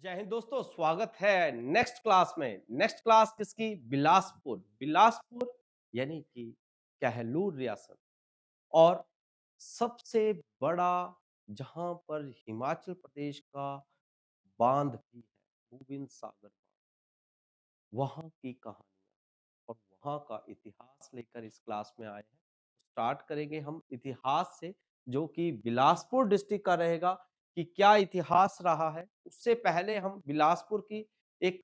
जय हिंद दोस्तों, स्वागत है नेक्स्ट क्लास में। नेक्स्ट क्लास किसकी? बिलासपुर। बिलासपुर यानी कि कहलूर रियासत और सबसे बड़ा, जहां पर हिमाचल प्रदेश का बांध भी है, गोविंद सागर बांध। वहां की कहानियां और वहां का इतिहास लेकर इस क्लास में आए हैं। स्टार्ट करेंगे हम इतिहास से, जो कि बिलासपुर डिस्ट्रिक्ट का रहेगा कि क्या इतिहास रहा है। उससे पहले हम बिलासपुर की एक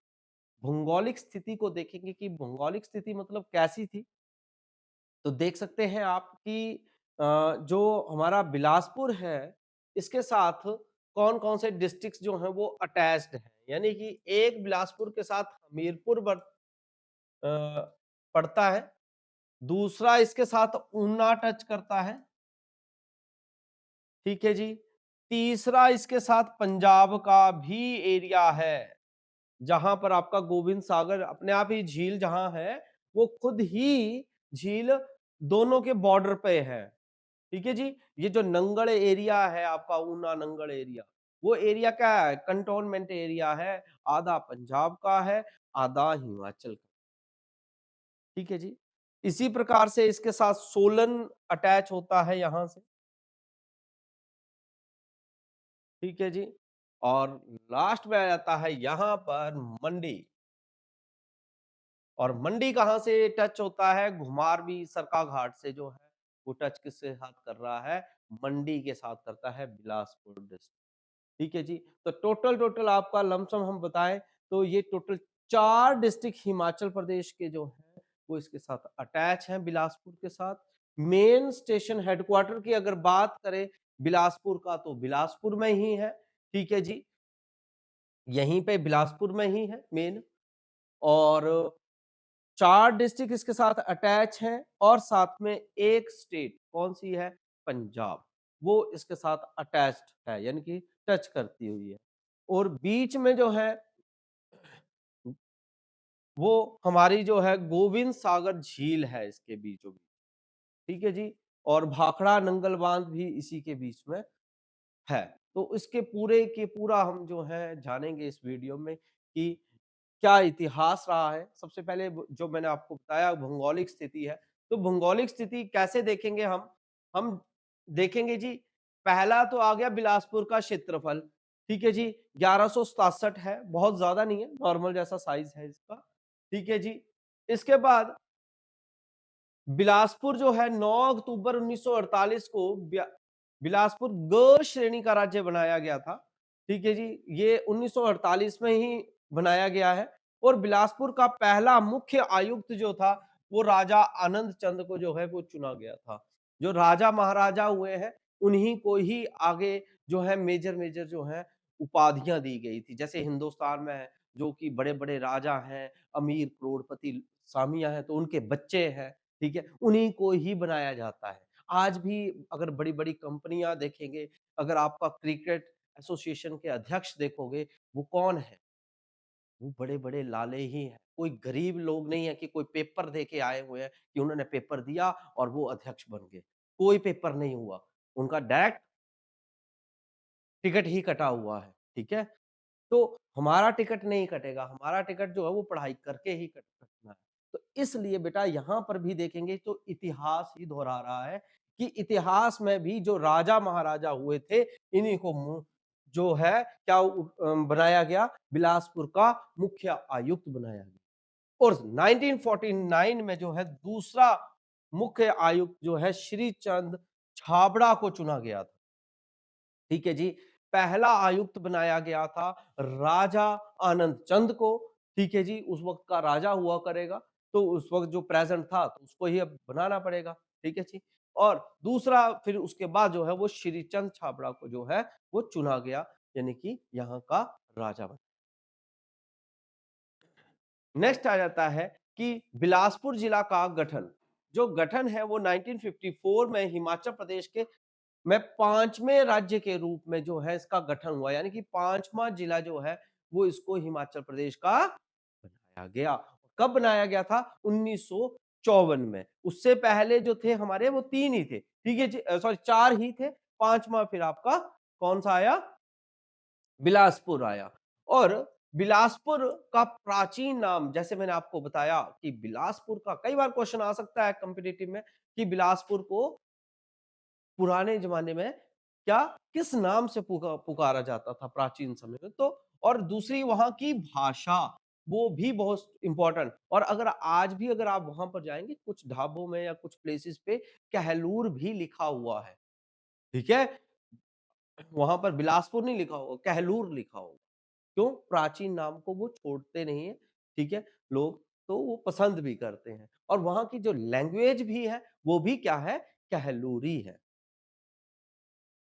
भौगोलिक स्थिति को देखेंगे कि भौगोलिक स्थिति मतलब कैसी थी। तो देख सकते हैं आप कि जो हमारा बिलासपुर है, इसके साथ कौन-कौन से डिस्ट्रिक्ट्स जो हैं वो अटैच्ड हैं। यानी कि एक बिलासपुर के साथ हमीरपुर पड़ता है, दूसरा इसके साथ ऊना टच करता है, ठीक है जी। तीसरा इसके साथ पंजाब का भी एरिया है, जहां पर आपका गोविंद सागर अपने आप ही झील जहां है, वो खुद ही झील दोनों के बॉर्डर पे है, ठीक है जी। ये जो नंगल एरिया है आपका, ऊना नंगल एरिया, वो एरिया क्या है? कंटोनमेंट एरिया है। आधा पंजाब का है, आधा हिमाचल का, ठीक है जी। इसी प्रकार से इसके साथ सोलन अटैच होता है यहां से, ठीक है जी। और लास्ट में आ जाता है यहां पर मंडी। और मंडी कहाँ से टच होता है? घुमारवीं सरका घाट से जो है वो टच किसके साथ कर रहा है? मंडी के साथ करता है, बिलासपुर डिस्ट्रिक्ट, ठीक है जी। तो टोटल टोटल आपका लमसम हम बताएं तो ये टोटल 4 डिस्ट्रिक्ट हिमाचल प्रदेश के जो हैं वो इसके साथ अटैच हैं, बिलासपुर के साथ। मेन स्टेशन हेडक्वार्टर की अगर बात करें बिलासपुर का, तो बिलासपुर में ही है, ठीक है जी। यहीं पे बिलासपुर में ही है मेन। और 4 डिस्ट्रिक्ट इसके साथ अटैच हैं और साथ में एक स्टेट कौन-सी है? पंजाब। वो इसके साथ अटैच्ड है, यानी कि टच करती हुई है। और बीच में जो है वो हमारी जो है गोविंद सागर झील है इसके बीचों-बीच, ठीक है जी। और भाखड़ा नंगल बांध भी इसी के बीच में है। तो इसके पूरे के पूरा हम जो है जानेंगे इस वीडियो में कि क्या इतिहास रहा है। सबसे पहले जो मैंने आपको बताया भौगोलिक स्थिति है, तो भौगोलिक स्थिति कैसे देखेंगे हम देखेंगे जी। पहला तो आ गया बिलासपुर का क्षेत्रफल, ठीक है जी। 1167 है, बहुत ज्यादा नहीं है, नॉर्मल जैसा साइज है इसका, ठीक है जी। इसके बाद बिलासपुर जो है 9 अक्टूबर 1948 को बिलासपुर ग श्रेणी का राज्य बनाया गया था, ठीक है जी। ये 1948 में ही बनाया गया है। और बिलासपुर का पहला मुख्य आयुक्त जो था वो राजा आनंद चंद को जो है वो चुना गया था। जो राजा महाराजा हुए हैं उन्हीं को ही आगे जो है मेजर मेजर जो है उपाधियां दी गई थी। जैसे हिंदुस्तान में है जो कि बड़े बड़े राजा हैं, अमीर करोड़पति सामिया हैं, तो उनके बच्चे हैं, ठीक है, उन्हीं को ही बनाया जाता है। आज भी अगर बड़ी-बड़ी कंपनियाँ देखेंगे, अगर आपका क्रिकेट एसोसिएशन के अध्यक्ष देखोगे, वो कौन है? वो बड़े-बड़े लाले ही हैं। कोई गरीब लोग नहीं है कि कोई पेपर दे के आए हुए हैं कि उन्होंने पेपर दिया और वो अध्यक्ष बन गए। कोई पेपर नहीं हुआ। उनका डायरेक्ट टिकट ही कटा हुआ है, ठीक है? तो हमारा टिकट नहीं कटेगा, हमारा टिकट जो है वो पढ़ाई करके ही कटना है। तो इसलिए बेटा यहाँ पर भी देखेंगे तो इतिहास ही दोहरा रहा है कि इतिहास में भी जो राजा महाराजा हुए थे, इन्हीं को जो है क्या बनाया गया? बिलासपुर का मुख्य आयुक्त बनाया गया। और 1949 में जो है दूसरा मुख्य आयुक्त जो है श्री चंद छाबड़ा को चुना गया था, ठीक है जी। पहला आयुक्त बनाया गया था राजा आनंद चंद को, ठीक है जी। उस वक्त का राजा हुआ करेगा, तो उस वक्त जो प्रेजेंट था तो उसको ही अब बनाना पड़ेगा, ठीक है जी। और दूसरा फिर उसके बाद जो है वो श्रीचंद छाबड़ा को जो है वो चुना गया, यानी कि यहाँ का राजा बना। नेक्स्ट आ जाता है कि बिलासपुर जिला का गठन। जो गठन है वो 1954 में हिमाचल प्रदेश के में 5वें राज्य के रूप में जो है इसका गठन हुआ, यानी कि 5वां जिला जो है वो इसको हिमाचल प्रदेश का बनाया गया। कब बनाया गया था? 1954 में। उससे पहले जो थे हमारे वो 3 ही थे, ठीक है जी, सॉरी 4 ही थे। 5वां फिर आपका कौन सा आया? बिलासपुर आया। और बिलासपुर का प्राचीन नाम, जैसे मैंने आपको बताया कि बिलासपुर का कई बार क्वेश्चन आ सकता है कॉम्पिटिटिव में कि बिलासपुर को पुराने जमाने में क्या किस नाम से पुकारा जाता था प्राचीन समय में। तो और दूसरी वहां की भाषा, वो भी बहुत इंपॉर्टेंट। और अगर आज भी अगर आप वहां पर जाएंगे कुछ ढाबों में या कुछ प्लेसेस पे कहलूर भी लिखा हुआ है, ठीक है, वहां पर बिलासपुर नहीं लिखा होगा, कहलूर लिखा होगा। क्यों? प्राचीन नाम को वो छोड़ते नहीं है, ठीक है, लोग तो वो पसंद भी करते हैं। और वहां की जो लैंग्वेज भी है वो भी क्या है, कहलूरी है।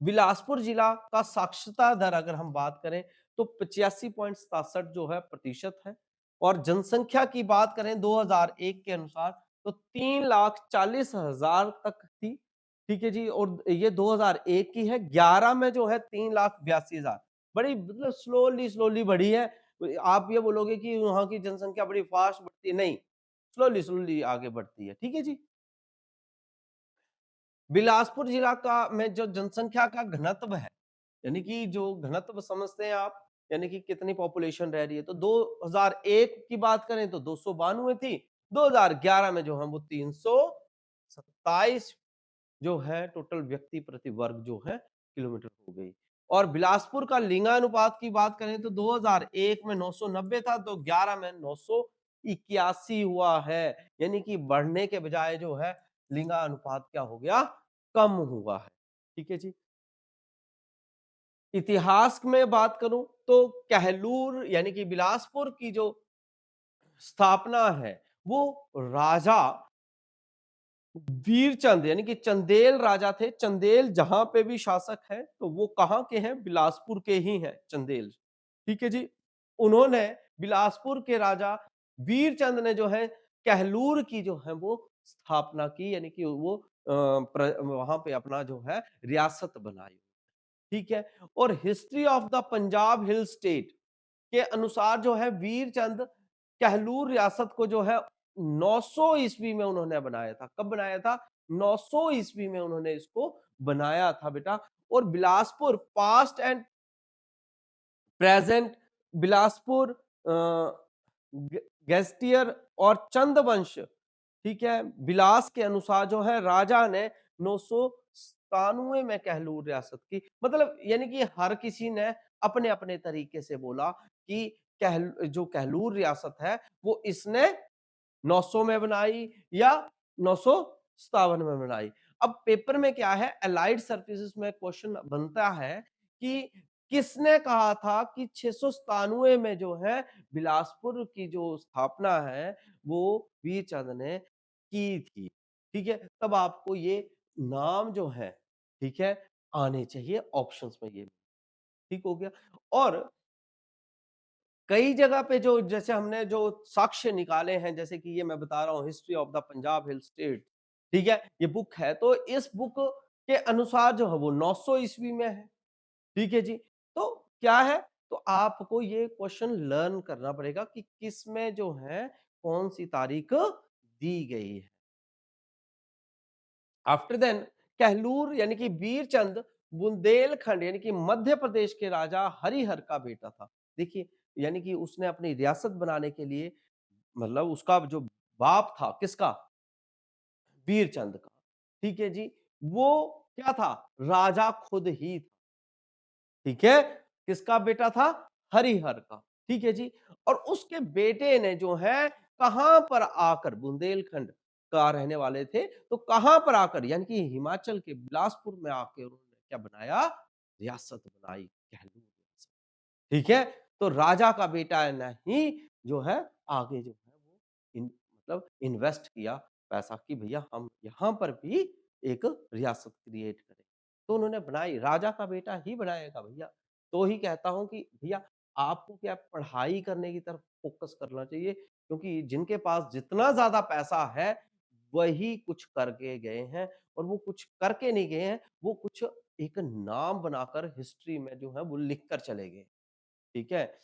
बिलासपुर जिला का साक्षरता दर अगर हम बात करें तो 85.67 जो है प्रतिशत है। और जनसंख्या की बात करें 2001 के अनुसार तो 3,40,000 तक थी, ठीक है जी। और ये 2001 की है, 11 में जो है 3,82,000, बड़ी मतलब स्लोली स्लोली बढ़ी है। आप ये बोलोगे कि वहां की जनसंख्या बड़ी फास्ट बढ़ती है, नहीं, स्लोली स्लोली आगे बढ़ती है, ठीक है जी। बिलासपुर जिला का में जो जनसंख्या का घनत्व है, यानी कि जो घनत्व समझते हैं आप, यानी कि कितनी पॉपुलेशन रह रही है, तो 2001 की बात करें तो 292 थी, 2011 में जो है वो 327 जो है टोटल व्यक्ति प्रति वर्ग जो है किलोमीटर हो गई। और बिलासपुर का लिंगानुपात की बात करें तो 2001 में 990 था, तो 11 में 981 हुआ है। यानी कि बढ़ने के बजाय जो है लिंगानुपात क्या हो गया, कम हुआ है, ठीक है जी। इतिहास में बात करूं तो कहलूर यानी कि बिलासपुर की जो स्थापना है वो राजा वीरचंद यानी कि चंदेल राजा थे। चंदेल जहां पे भी शासक है तो वो कहां के हैं, बिलासपुर के ही हैं चंदेल, ठीक है जी। उन्होंने बिलासपुर के राजा वीरचंद ने जो है कहलूर की जो है वो स्थापना की, यानी कि वो वहां पे अपना जो है रियासत बनाई, ठीक है। और history of the Punjab hill state के अनुसार जो है वीरचंद कहलूर रियासत को जो है 900 ईस्वी में उन्होंने बनाया था। कब बनाया था? 900 ईस्वी में उन्होंने इसको बनाया था बेटा। और Bilaspur past and present Bilaspur gazetteer और चंदवंश, ठीक है, बिलास के अनुसार जो है राजा ने 997 में कहलूर रियासत की, मतलब यानी कि हर किसी ने अपने अपने तरीके से बोला कि जो कहलूर रियासत है वो इसने 900 में बनाई या 957 में बनाई। अब पेपर में क्या है, अलाइड सर्विसेज में क्वेश्चन बनता है कि किसने कहा था कि 697 में जो है बिलासपुर की जो स्थापना है वो वीरचंद ने की थी, ठीक है। तब आपको ये नाम जो है, ठीक है, आने चाहिए ऑप्शंस में, ये ठीक हो गया। और कई जगह पे जो जैसे हमने जो साक्ष्य निकाले हैं, जैसे कि ये मैं बता रहा हूँ history of the Punjab hill state, ठीक है, ये बुक है, तो इस बुक के अनुसार जो है वो 900 ईस्वी में है, ठीक है जी। तो क्या है, तो आपको ये क्वेश्चन लर्न करना पड़ेगा कि किस में जो है कौन सी तारीख दी गई है। आफ्टर देन कहलूर यानी कि वीरचंद बुंदेलखंड यानी कि मध्य प्रदेश के राजा हरिहर का बेटा था। देखिए, यानी कि उसने अपनी रियासत बनाने के लिए, मतलब उसका जो बाप था किसका, वीरचंद का, ठीक है जी, वो क्या था, राजा खुद ही था, ठीक है, किसका बेटा था, हरिहर का, ठीक है जी। और उसके बेटे ने जो है कहां पर आकर, बुंदेलखंड का रहने वाले थे, तो कहां पर आकर यानी कि हिमाचल के बिलासपुर में आके उन्होंने क्या बनाया, रियासत बनाई, कहलूर रियासत, ठीक है। तो राजा का बेटा है नहीं जो है आगे जो है वो मतलब इन्वेस्ट किया पैसा कि भैया हम यहाँ पर भी एक रियासत क्रिएट करें, तो उन्होंने बनाई, राजा का बेटा ही बनाएगा भैया। तो ही कहता हूँ कि भैया आपको क्या पढ़ाई करने की तरफ फोकस करना चाहिए, क्योंकि जिनके पास जितना ज्यादा पैसा है वही कुछ करके गए हैं, और वो कुछ करके नहीं गए हैं, वो कुछ एक नाम बनाकर हिस्ट्री में जो है वो लिख कर चले गए, ठीक है।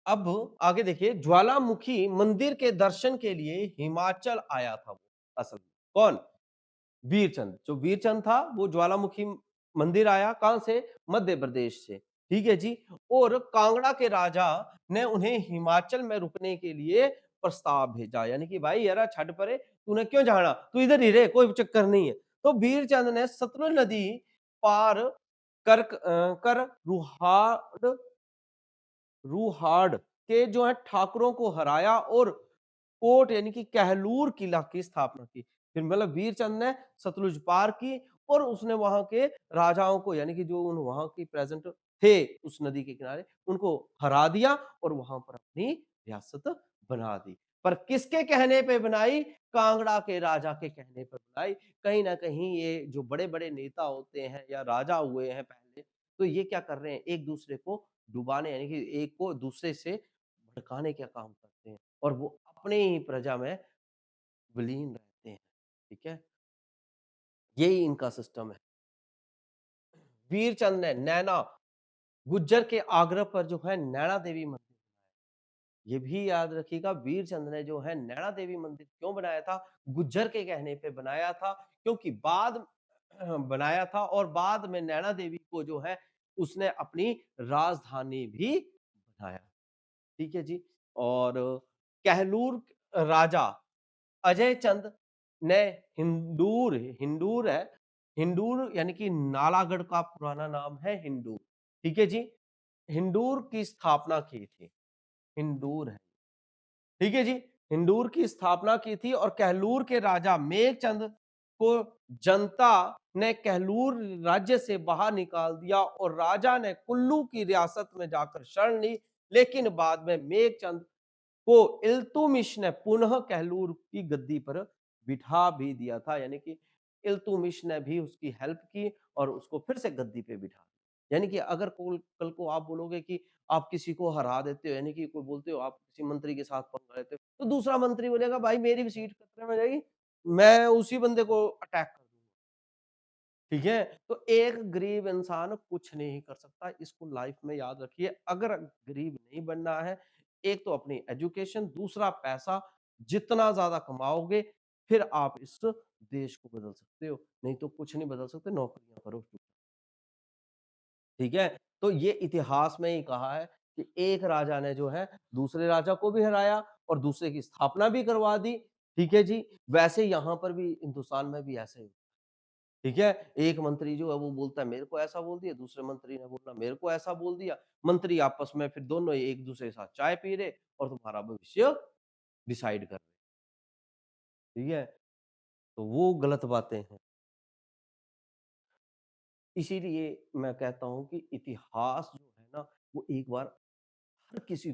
अब आगे देखिए, ज्वालामुखी मंदिर के दर्शन के लिए हिमाचल आया था वो, असल में कौन, वीरचंद। जो वीरचंद था वो ज्वालामुखी मंदिर आया कहां से, मध्य प्रदेश से, ठीक है जी। और कांगड़ा के राजा ने उन्हें हिमाचल में रुकने के लिए प्रस्ताव भेजा, यानी कि भाई यार छड़ परे, तूने क्यों जाना, तू इधर ही रहे, कोई चक्कर नहीं है। तो वीरचंद ने सतलुज नदी पार कर रूहाड़ के जो है ठाकुरों को हराया और कोट यानी कि कहलूर किला की स्थापना की। फिर मतलब वीरचंद ने सतलुज पार की और उसने वहां के राजाओं को, यानी कि जो उन वहां की प्रेजेंट थे उस नदी के किनारे, उनको हरा दिया और वहां पर अपनी रियासत बना दी। पर किसके कहने पे बनाई? कांगड़ा के राजा के कहने पर बनाई। कहीं ना कहीं ये जो बड़े बड़े नेता होते हैं या राजा हुए हैं पहले, तो ये क्या कर रहे हैं, एक दूसरे को डुबाने, यानी कि एक को दूसरे से भड़काने का काम करते हैं और वो अपने ही प्रजा में विलीन रहते हैं। ठीक है, यही इनका सिस्टम है। वीरचंद ने नैना गुज्जर के आग्रह पर जो है नैना देवी मंदिर, ये भी याद रखिएगा, वीरचंद ने जो है नैना देवी मंदिर क्यों बनाया था? गुज्जर के कहने पे बनाया था, क्योंकि बाद बनाया था और बाद में नैना देवी को जो है उसने अपनी राजधानी भी बनाया। ठीक है जी। और कहलूर राजा अजय चंद ने हिंदूर हिंदूर है हिंदूर यानी कि नालागढ़ का पुराना नाम है हिंदूर। ठीक है जी। हिंदूर की स्थापना की थी। हिंदूर है, ठीक है जी। हिंदूर की स्थापना की थी और कहलूर के राजा मेघचंद को जनता ने कहलूर राज्य से बाहर निकाल दिया और राजा ने कुल्लू की रियासत में जाकर शरण ली। लेकिन बाद में मेघचंद को इल्तुमिश ने पुनः कहलूर की गद्दी पर बिठा भी दिया था, यानी कि इल्तुमिश ने भी उसकी हेल्प की और उसको फिर से गद्दी पे बिठा दिया। यानी कि अगर कल को आप बोलोगे कि आप किसी को हरा देते हो, यानी कि कोई बोलते हो आप किसी मंत्री के साथ पंगा लेते हो, तो दूसरा मंत्री बोलेगा भाई मेरी भी सीट खतरे में जाएगी, मैं उसी बंदे को अटैक कर दूंगा। ठीक है, तो एक गरीब इंसान कुछ नहीं कर सकता, इसको लाइफ में याद रखिए। अगर गरीब नहीं बनना है, एक तो अपनी एजुकेशन, दूसरा पैसा, जितना ज्यादा कमाओगे फिर आप इस देश को बदल सकते हो, नहीं तो कुछ नहीं बदल सकते, नौकरियां करो। ठीक है, तो ये इतिहास में ही कहा है कि एक राजा ने जो है दूसरे राजा को भी हराया और दूसरे की स्थापना भी करवा दी। ठीक है जी, वैसे यहाँ पर भी हिंदुस्तान में भी ऐसे ही। ठीक है, एक मंत्री जो है वो बोलता है मेरे को ऐसा बोल दिया, दूसरे मंत्री ने बोला मेरे को ऐसा बोल दिया। मंत्री आपस में फिर दोनों एक दूसरे के साथ चाय पी रहे और तुम्हारा भविष्य डिसाइड कर रहे। ठीक है, तो वो गलत बातें हैं। इसीलिए मैं कहता हूँ कि इतिहास जो है ना, वो एक बार हर किसी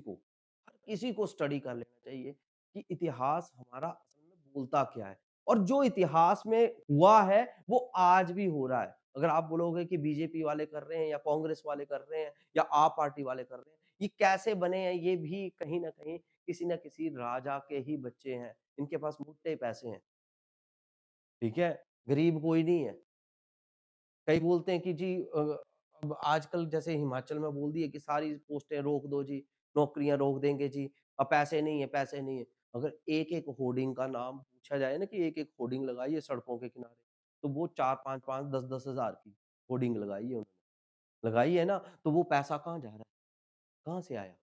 को स्टडी कर लेना चाहिए कि इतिहास हमारा असल में बोलता क्या है और जो इतिहास में हुआ है वो आज भी हो रहा है। अगर आप बोलोगे कि बीजेपी वाले कर रहे हैं या कांग्रेस वाले कर रहे हैं या आप पार्टी वाले कर रहे हैं, ये कैसे बने हैं, ये भी कहीं ना कहीं किसी ना किसी राजा के ही बच्चे हैं, इनके पास मोटे पैसे हैं। ठीक है, गरीब कोई नहीं है। कई बोलते हैं कि जी अब आजकल जैसे हिमाचल में बोल दिए कि सारी पोस्टें रोक दो जी, नौकरियां रोक देंगे जी, अब पैसे नहीं है, पैसे नहीं है। अगर एक-एक होर्डिंग का नाम पूछा जाए ना कि एक-एक होर्डिंग लगाई है सड़कों के किनारे, तो वो 4 5-5 10-10 हज़ार की होर्डिंग लगाई है उन्होंने। लगाई है ना, तो वो पैसा कहाँ जा रहा है? कहाँ से आया?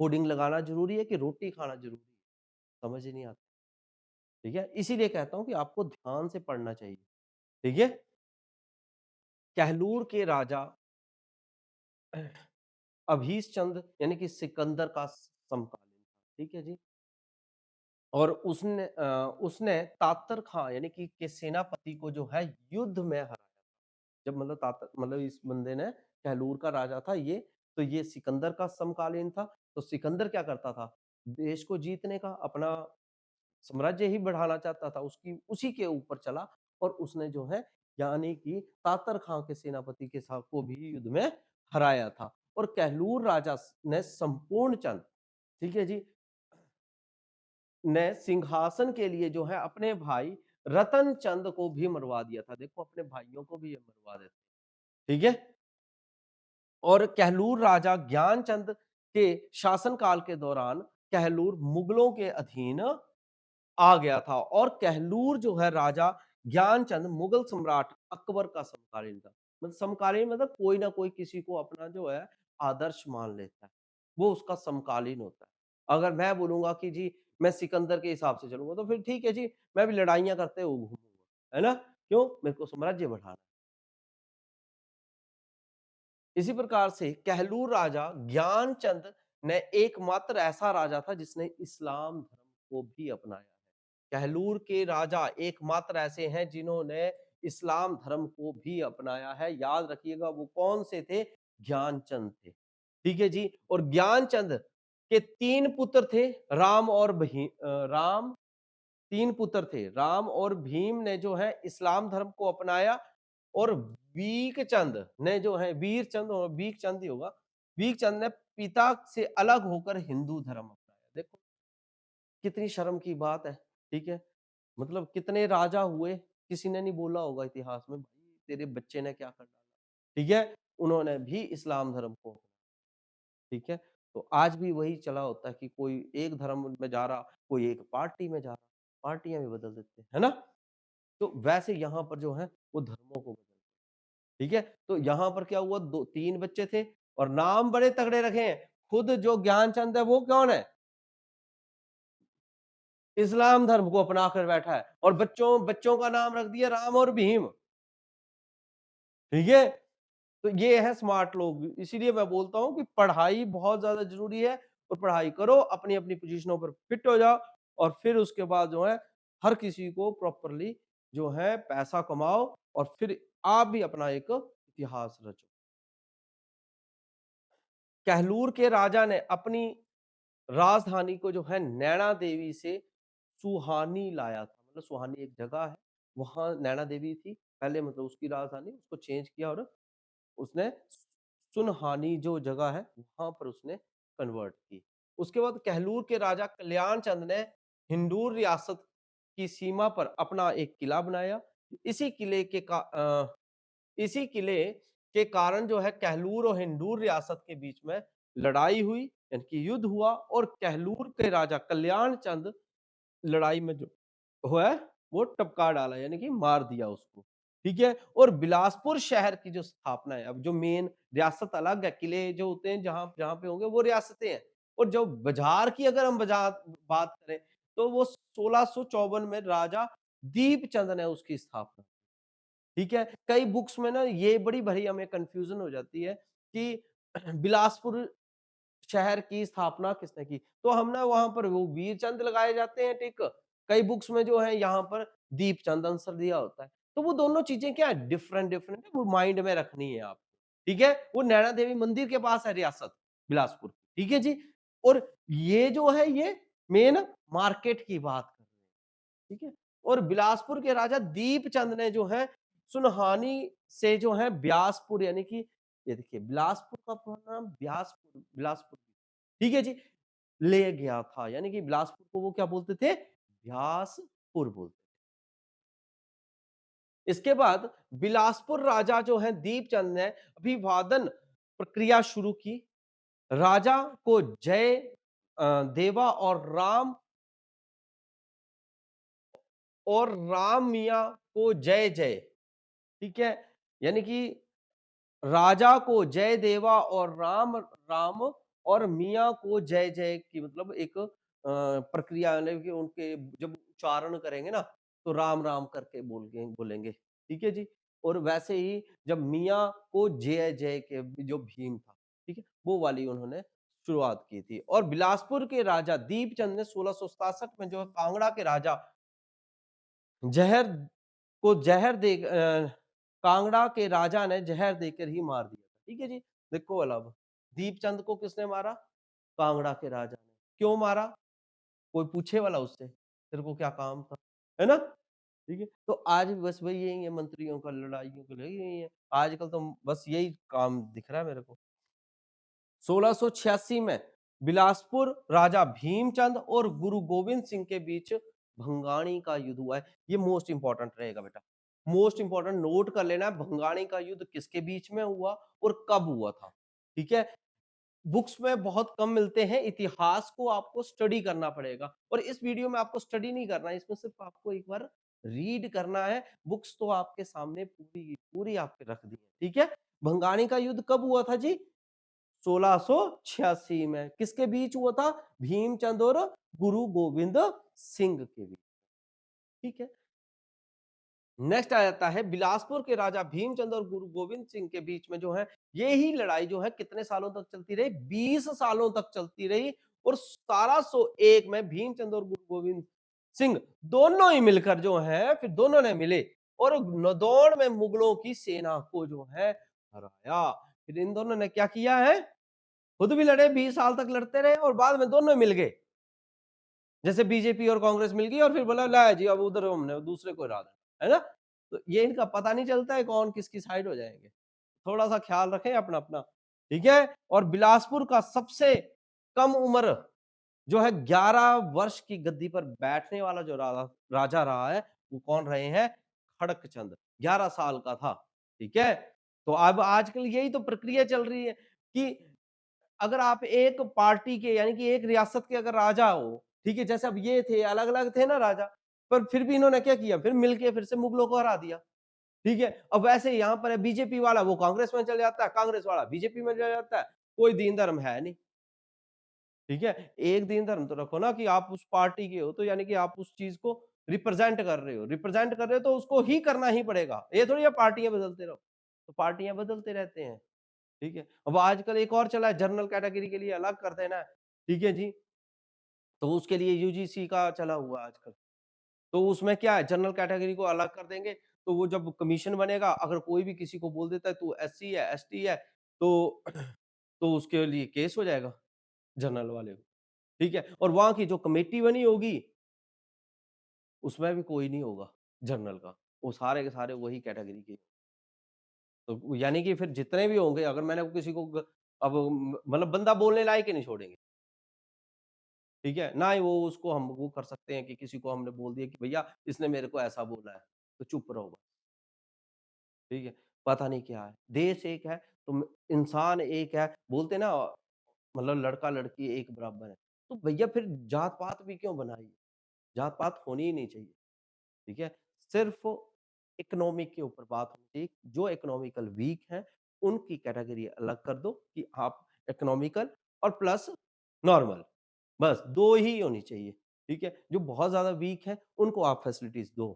होर्डिंग लगाना ज़रूरी है कि रोटी खाना ज़रूरी है? समझ ही नहीं आता। ठीक है? इसीलिए कहता हूँ कि आपको ध्यान से पढ़ना चाहिए। ठीक है? कहलूर के राजा अभीश चंद यानी कि सिकंदर का समकालीन था। ठीक है जी। और उसने तातर खां यानी कि सेनापति को जो है युद्ध में हराया। जब मतलब तातर मतलब इस बंदे ने कहलूर का राजा था ये, तो ये सिकंदर का समकालीन था। तो सिकंदर क्या करता था? देश को जीतने का अपना साम्राज्य ही बढ़ाना चाहता था, उसकी उसी के ऊपर चला और उसने जो है यानी कि तातर खां के सेनापति के साथ को भी युद्ध में हराया था। और कहलूर राजा ने संपूर्ण चंद, ठीक है जी, ने सिंहासन के लिए जो है अपने भाई रतन चंद को भी मरवा दिया था। देखो अपने भाइयों को भी ये मरवा देते। ठीक है। और कहलूर राजा ज्ञानचंद के शासनकाल के दौरान कहलूर मुगलों के अधीन आ गया था और कहलूर जो है राजा ज्ञानचंद मुगल सम्राट अकबर का समकालीन था। मतलब समकालीन मतलब कोई ना कोई किसी को अपना जो है आदर्श मान लेता है, वो उसका समकालीन होता है। अगर मैं बोलूंगा कि जी मैं सिकंदर के हिसाब से चलूंगा, तो फिर ठीक है जी, मैं भी लड़ाइयां करते हुए घूमूंगा, है ना? क्यों? मेरे को साम्राज्य बढ़ाना। इसी प्रकार से कहलूर राजा ज्ञानचंद ने एकमात्र ऐसा राजा था जिसने इस्लाम धर्म को भी अपनाया है। कहलूर के राजा एकमात्र ऐसे हैं जिन्होंने इस्लाम धर्म को भी अपनाया है। याद रखिएगा वो कौन से थे? ज्ञानचंद थे। ठीक है जी। और ज्ञानचंद के 3 पुत्र थे, राम 3 पुत्र थे। राम और भीम ने जो है इस्लाम धर्म को अपनाया, और वीकचंद ने जो है, वीरचंद ही होगा, वीकचंद ने पिता से अलग होकर हिंदू धर्म अपनाया। देखो कितनी शर्म की बात है। ठीक है, मतलब कितने राजा हुए, किसी ने नहीं बोला होगा इतिहास में भाई तेरे बच्चे ने क्या कर डाला। ठीक है, उन्होंने भी इस्लाम धर्म को अपनाया। ठीक है, तो आज भी वही चला होता है कि कोई एक धर्म में जा रहा, कोई एक पार्टी में जा रहा, पार्टियां भी बदल देते हैं, है ना? तो वैसे यहाँ पर जो है वो धर्मों को बदल, ठीक है? तो यहाँ पर क्या हुआ, 2-3 बच्चे थे और नाम बड़े तगड़े रखे हैं। खुद जो ज्ञानचंद है वो कौन है? इस्लाम धर्म को अपना कर बैठा है, और बच्चों बच्चों का नाम रख दिया राम और भीम। ठीक है? तो ये है स्मार्ट लोग। इसीलिए मैं बोलता हूँ कि पढ़ाई बहुत ज्यादा जरूरी है, और पढ़ाई करो, अपनी अपनी पोजीशनों पर फिट हो जाओ, और फिर उसके बाद जो है हर किसी को प्रॉपरली जो है पैसा कमाओ, और फिर आप भी अपना एक इतिहास रचो। कहलूर के राजा ने अपनी राजधानी को जो है नैना देवी से सुहानी लाया था। मतलब सुहानी एक जगह है, वहां नैना देवी थी पहले, मतलब उसकी राजधानी, उसको चेंज किया और उसने सुनहानी जो जगह है वहां पर उसने कन्वर्ट की। उसके बाद कहलूर के राजा कल्याण चंद ने हिंदूर रियासत की सीमा पर अपना एक किला बनाया। इसी किले के का इसी किले के कारण जो है कहलूर और हिंदूर रियासत के बीच में लड़ाई हुई, यानी कि युद्ध हुआ, और कहलूर के राजा कल्याण चंद लड़ाई में जो हुआ है वो टपका डाला, यानी कि मार दिया उसको। ठीक है, और बिलासपुर शहर की जो स्थापना है, अब जो मेन रियासत अलग है, किले जो होते हैं जहां जहां पे होंगे वो रियासतें हैं, और जो बाजार की अगर हम बाजार बात करें तो वो 1654 में राजा दीपचंद ने उसकी स्थापना। ठीक है, कई बुक्स में ना ये बड़ी भरी हमें कंफ्यूजन हो जाती है कि बिलासपुर शहर की स्थापना किसने की, तो हम ना वहां पर वो वीरचंद लगाए जाते हैं टिक, कई बुक्स में जो है यहाँ पर दीपचंद आंसर दिया होता है। तो वो दोनों चीजें क्या है, डिफरेंट डिफरेंट है, वो माइंड में रखनी है आप। ठीक है, वो नैना देवी मंदिर के पास है रियासत बिलासपुर। ठीक है जी, और ये जो है ये मेन मार्केट की बात कर रहे हैं। ठीक है, और बिलासपुर के राजा दीपचंद ने जो है सुनहानी से जो है ब्यासपुर, यानी कि ये देखिए बिलासपुर का पूरा नाम ब्यासपुर, बिलासपुर, ठीक है जी, ले गया था, यानी कि बिलासपुर को वो क्या बोलते थे? ब्यासपुर बोलते। इसके बाद बिलासपुर राजा जो है दीपचंद ने अभिवादन प्रक्रिया शुरू की। राजा को जय देवा और राम मिया को जय जय। ठीक है, यानी कि राजा को जय देवा और राम राम और मियाँ को जय जय की मतलब एक प्रक्रिया, यानी कि उनके जब उच्चारण करेंगे ना तो राम राम करके बोलेंगे। ठीक है जी, और वैसे ही जब मियाँ को जय जय के जो भीम था, ठीक है, वो वाली उन्होंने शुरुआत की थी। और बिलासपुर के राजा दीपचंद ने 1667 में जो है कांगड़ा के राजा जहर कांगड़ा के राजा ने जहर देकर ही मार दिया था। ठीक है जी, देखो अलब दीपचंद को किसने मारा? कांगड़ा के राजा ने। क्यों मारा? कोई पूछे वाला उससे, तेरे को क्या काम था, है ना? ठीक है, तो आज भी बस वही यही है, मंत्रियों का लड़ाइयों का यही है, आजकल तो बस यही काम दिख रहा है मेरे को। 1686 में बिलासपुर राजा भीमचंद और गुरु गोविंद सिंह के बीच भंगाणी का युद्ध हुआ है। ये मोस्ट इंपॉर्टेंट रहेगा बेटा, मोस्ट इंपॉर्टेंट नोट कर लेना है, भंगाणी का युद्ध किसके बीच में हुआ और कब हुआ था। ठीक है, बुक्स में बहुत कम मिलते हैं, इतिहास को आपको स्टडी करना पड़ेगा, और इस वीडियो में आपको स्टडी नहीं करना है, इसमें सिर्फ आपको एक बार रीड करना है। बुक्स तो आपके सामने पूरी पूरी आपके रख दी है। ठीक है, भंगाणी का युद्ध कब हुआ था जी? 1686 में। किसके बीच हुआ था? भीमचंद और गुरु गोविंद सिंह के बीच। ठीक है। नेक्स्ट आ जाता है बिलासपुर के राजा भीमचंद और गुरु गोविंद सिंह के बीच में जो है ये ही लड़ाई जो है कितने सालों तक चलती रही? 20 सालों तक चलती रही। और 1701 में भीमचंद और गुरु गोविंद सिंह दोनों ही मिलकर जो है फिर दोनों ने मिले और नदौड़ में मुगलों की सेना को जो है हराया। फिर इन दोनों ने क्या किया है? खुद भी लड़े, 20 साल तक लड़ते रहे और बाद में दोनों मिल गए। जैसे बीजेपी और कांग्रेस मिल गई और फिर बोला ला जी अब उधर हमने दूसरे को हरा देना, है ना? तो ये इनका पता नहीं चलता है कौन किसकी साइड हो जाएंगे। थोड़ा सा ख्याल रखें अपना अपना। ठीक है। और बिलासपुर का सबसे कम उम्र जो है 11 वर्ष की गद्दी पर बैठने वाला जो राजा रहा है वो कौन रहे हैं? खड़कचंद। 11 साल का था। ठीक है। तो अब आजकल यही तो प्रक्रिया चल रही है कि अगर आप एक पार्टी के यानी कि एक रियासत के अगर राजा हो, ठीक है, जैसे अब ये थे, अलग-अलग थे ना राजा, पर फिर भी इन्होंने क्या किया? फिर मिलके फिर से मुगलों को हरा दिया, ठीक है? अब वैसे यहाँ पर है बीजेपी वाला वो कांग्रेस में चले जाता है, कांग्रेस वाला बीजेपी में चला जाता है, कोई दीन धर्म है नहीं, ठीक है? एक दीन धर्म तो रखो ना कि आप उस पार्टी के हो, तो यानी कि आप उस चीज़ को रिप्रेजेंट कर रहे हो तो उसको ही करना ही पड़ेगा। ये थोड़ी है पार्टियाँ बदलते रहो, तो पार्टियाँ बदलते रहते हैं। ठीक है। अब आजकल एक और चला है जनरल कैटेगरी के लिए अलग कर देना है, ठीक है जी। तो उसके लिए यूजीसी का चला हुआ है आजकल। तो उसमें क्या है जनरल कैटेगरी को अलग कर देंगे, तो वो जब कमीशन बनेगा अगर कोई भी किसी को बोल देता है तू एससी है, एसटी है तो तो उसके लिए केस हो जाएगा जनरल वाले को, ठीक है। और वहाँ की जो कमेटी बनी होगी, उसमें भी कोई नहीं होगा जनरल का, वो सारे के सारे वही कैटेगरी के। तो यानी कि फिर जितने भी होंगे अगर मैंने किसी को अब मतलब बंदा बोलने लायक ही नहीं छोड़ेंगे। ठीक है? ना ही वो उसको हम वो कर सकते हैं कि किसी को हमने बोल दिया कि भैया इसने मेरे को ऐसा बोला है, तो चुप रहो बस, ठीक है? पता नहीं क्या है, देश एक है, तो इंसान एक है, बोलते हैं ना मतलब लड़का-लड़की एक बराबर है, तो भैया फिर जात-पात भी क्यों बनाई? जात-पात होनी ही नहीं चाहिए, ठीक है? सिर्फ़ इकोनॉमिक के ऊपर बात होनी चाहिए, जो इकोनॉमिकल वीक हैं, उनकी कैटेगरी अलग कर दो कि आप इकोनॉमिकल और प्लस नॉर्मल। बस 2 ही होनी चाहिए, ठीक है? जो बहुत ज़्यादा वीक हैं, उनको आप फैसिलिटीज़ दो,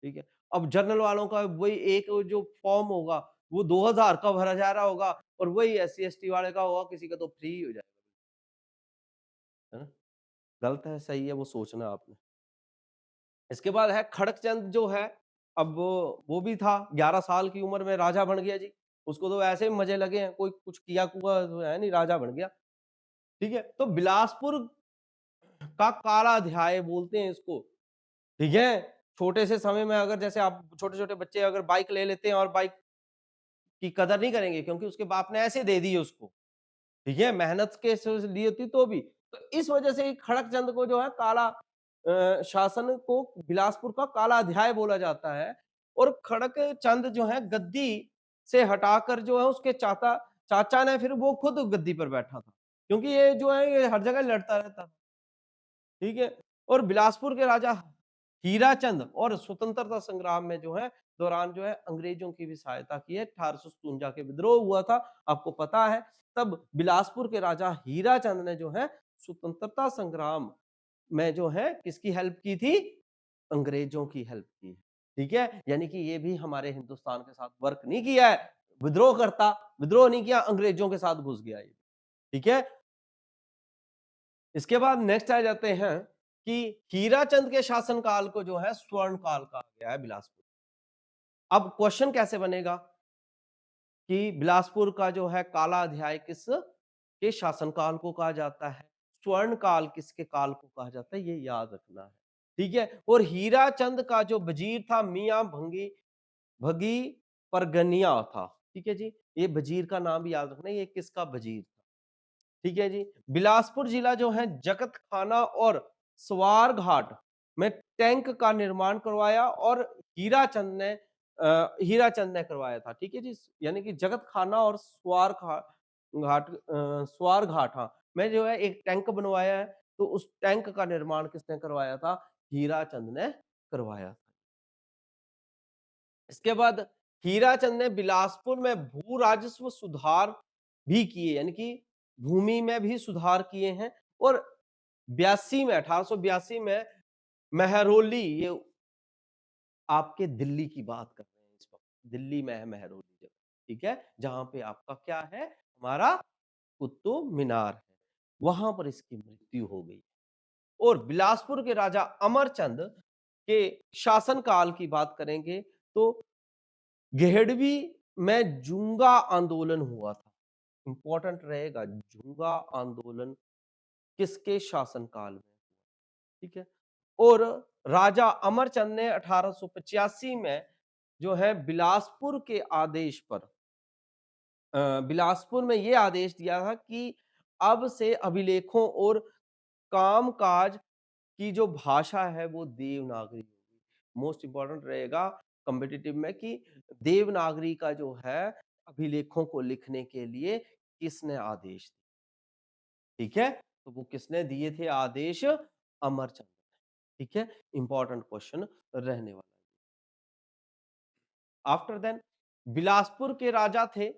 ठीक है? अब जनरल वालों का वही एक जो फॉर्म होगा, वो 2000 का भरा जा रहा होगा और वही एससी-एसटी वाले का होगा, किसी का तो फ्री हो जाएगा, है ना? गलत है, सही है, वो सोचना आपने। इसके बाद है खड़कचंद जो है, अब वो भी था, 11 साल की उम्र में राजा बन गया जी। उसको तो ऐसे ही मज़े लगे हैं, कोई कुछ किया-कुआ तो है नहीं, राजा बन गया, ठीक है? तो बिलासपुर का काला अध्याय बोलते हैं इसको। ठीक है? छोटे से समय में अगर जैसे आप छोटे-छोटे बच्चे अगर बाइक ले लेते हैं और बाइक की कदर नहीं करेंगे क्योंकि उसके बाप ने ऐसे दे दी है उसको, ठीक है? मेहनत के से ली होती तो भी। तो इस वजह से खड़कचंद को जो है काला शासन को बिलासपुर का काला अध्याय बोला जाता है और खड़कचंद जो है गद्दी से हटाकर जो है उसके चाचा ने फिर वो खुद गद्दी पर बैठा था। क्योंकि ये जो है ये हर जगह लड़ता रहता था। ठीक है? और बिलासपुर के राजा हीराचंद और स्वतंत्रता संग्राम में जो है दौरान जो है अंग्रेजों की भी सहायता की है। 1857 के विद्रोह हुआ था, आपको पता है। तब बिलासपुर के राजा हीराचंद ने जो है स्वतंत्रता संग्राम में जो है किसकी हेल्प की थी? अंग्रेजों की हेल्प की। ठीक है? यानी कि ये भी हमारे हिंदुस्तान के साथ वर्क नहीं किया है। विद्रोह नहीं किया, अंग्रेजों के साथ घुस गया ये। ठीक है? इसके बाद नेक्स्ट आ जाते हैं कि हीराचंद के शासनकाल को जो है स्वर्ण काल कहा गया है बिलासपुर। अब क्वेश्चन कैसे बनेगा कि बिलासपुर का जो है काला अध्याय किस के शासनकाल को कहा जाता है, स्वर्ण काल किसके काल को कहा जाता है, ये याद रखना है। ठीक है? और हीराचंद का जो वजीर था मियां भगी परगनिया था। ठीक है जी? ये वजीर का नाम भी याद रखना है, ये किसका वजीर था। ठीक है जी। बिलासपुर जिला जो है जगत खाना और सवार घाट में टैंक का निर्माण करवाया और हीराचंद ने करवाया था। ठीक है जी। यानी कि जगत खाना और स्वार घाट हाँ में जो है एक टैंक बनवाया है तो उस टैंक का निर्माण किसने करवाया था? हीराचंद ने करवाया। इसके बाद हीराचंद ने बिलासपुर में भू राजस्व सुधार भी किए, यानी कि भूमि में भी सुधार किए हैं। और 82 में 1882 में मेहरौली, ये आपके दिल्ली की बात कर रहे हैं इस वक़्त, दिल्ली में है मेहरौली जगह, ठीक है? जहाँ पे आपका क्या है, हमारा कुतुब मीनार है, वहाँ पर इसकी मृत्यु हो गई। और बिलासपुर के राजा अमरचंद के शासनकाल की बात करेंगे तो गेहड़वी में जूंगा आंदोलन हुआ था। इंपॉर्टेंट रहेगा, जूंगा आंदोलन किसके शासनकाल में, ठीक है? और राजा अमरचंद ने 1885 में जो है बिलासपुर के आदेश पर बिलासपुर में ये आदेश दिया था कि अब से अभिलेखों और कामकाज की जो भाषा है वो देवनागरी होगी। मोस्ट इंपॉर्टेंट रहेगा कॉम्पिटिटिव में कि देवनागरी का जो है अभिलेखों को लिखने के लिए किसने आदेश दिए, ठीक है? तो वो किसने दिए थे आदेश? अमरचंद ने, ठीक है? इंपॉर्टेंट क्वेश्चन रहने वाला है। आफ्टर देन बिलासपुर के राजा थे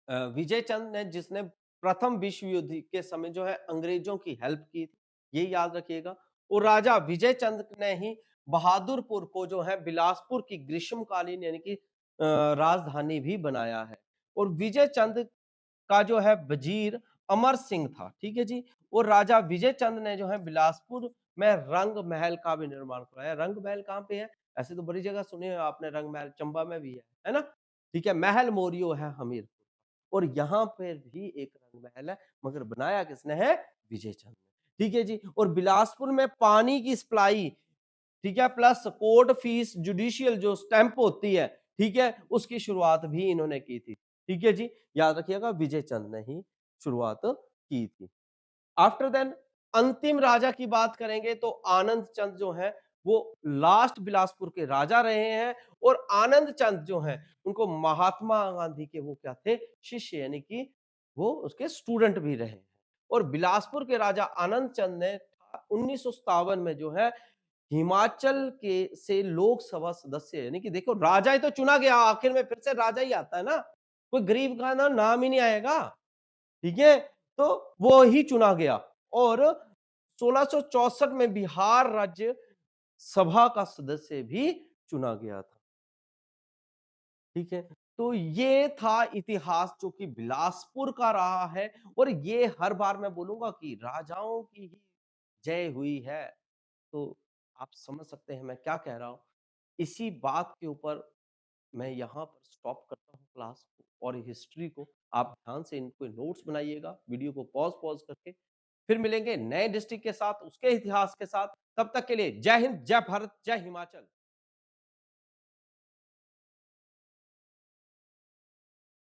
विजय चंद ने, जिसने प्रथम विश्व युद्ध के समय जो है अंग्रेजों की हेल्प की थी, ये याद रखिएगा। और राजा विजय चंद ने ही बहादुरपुर को जो है बिलासपुर की ग्रीष्मकालीन यानी कि राजधानी भी बनाया है। और विजय चंद का जो है वजीर अमर सिंह था, ठीक है जी। और राजा विजय चंद ने जो है बिलासपुर में रंग महल का भी निर्माण कराया। रंग महल कहाँ पे है? ऐसे तो बड़ी जगह सुने हैं आपने, रंग महल चंबा में भी है ना? ठीक है, महल मोरियो है हमीरपुर। और यहाँ पर भी एक रंग महल है, मगर बनाया किसने है? विजय चंद ने, ठीक है जी। और बिलासपुर में पानी की सप्लाई, ठीक है, प्लस कोर्ट फीस जुडिशियल जो स्टैंप होती है, ठीक है, उसकी शुरुआत भी इन्होंने की थी, ठीक है जी। याद रखिएगा विजय चंद ने ही शुरुआत की थी। आफ्टर देन अंतिम राजा की बात करेंगे तो आनंद चंद जो है वो लास्ट बिलासपुर के राजा रहे हैं। और आनंद चंद जो है उनको महात्मा गांधी के वो क्या थे? शिष्य, यानी कि वो उसके स्टूडेंट भी रहे हैं। और बिलासपुर के राजा आनंद चंद ने 1957 में जो है हिमाचल के से लोकसभा सदस्य, यानी कि देखो राजा ही तो चुना गया, आखिर में फिर से राजा ही आता है ना, कोई गरीब का ना नाम ही नहीं आएगा, ठीक है? तो वो ही चुना गया। और 1664 में बिहार राज्य सभा का सदस्य भी चुना गया था, ठीक है? तो ये था इतिहास जो कि बिलासपुर का रहा है। और ये हर बार मैं बोलूंगा कि राजाओं की ही जय हुई है। तो आप समझ सकते हैं मैं क्या कह रहा हूं। इसी बात के ऊपर मैं यहाँ पर स्टॉप करता हूँ क्लास को और हिस्ट्री को। आप ध्यान से इनको नोट्स बनाइएगा, वीडियो को पॉज़ पॉज़ करके। फिर मिलेंगे नए डिस्ट्रिक्ट के साथ, उसके इतिहास के साथ। तब तक के लिए जय हिंद, जय भारत, जय हिमाचल।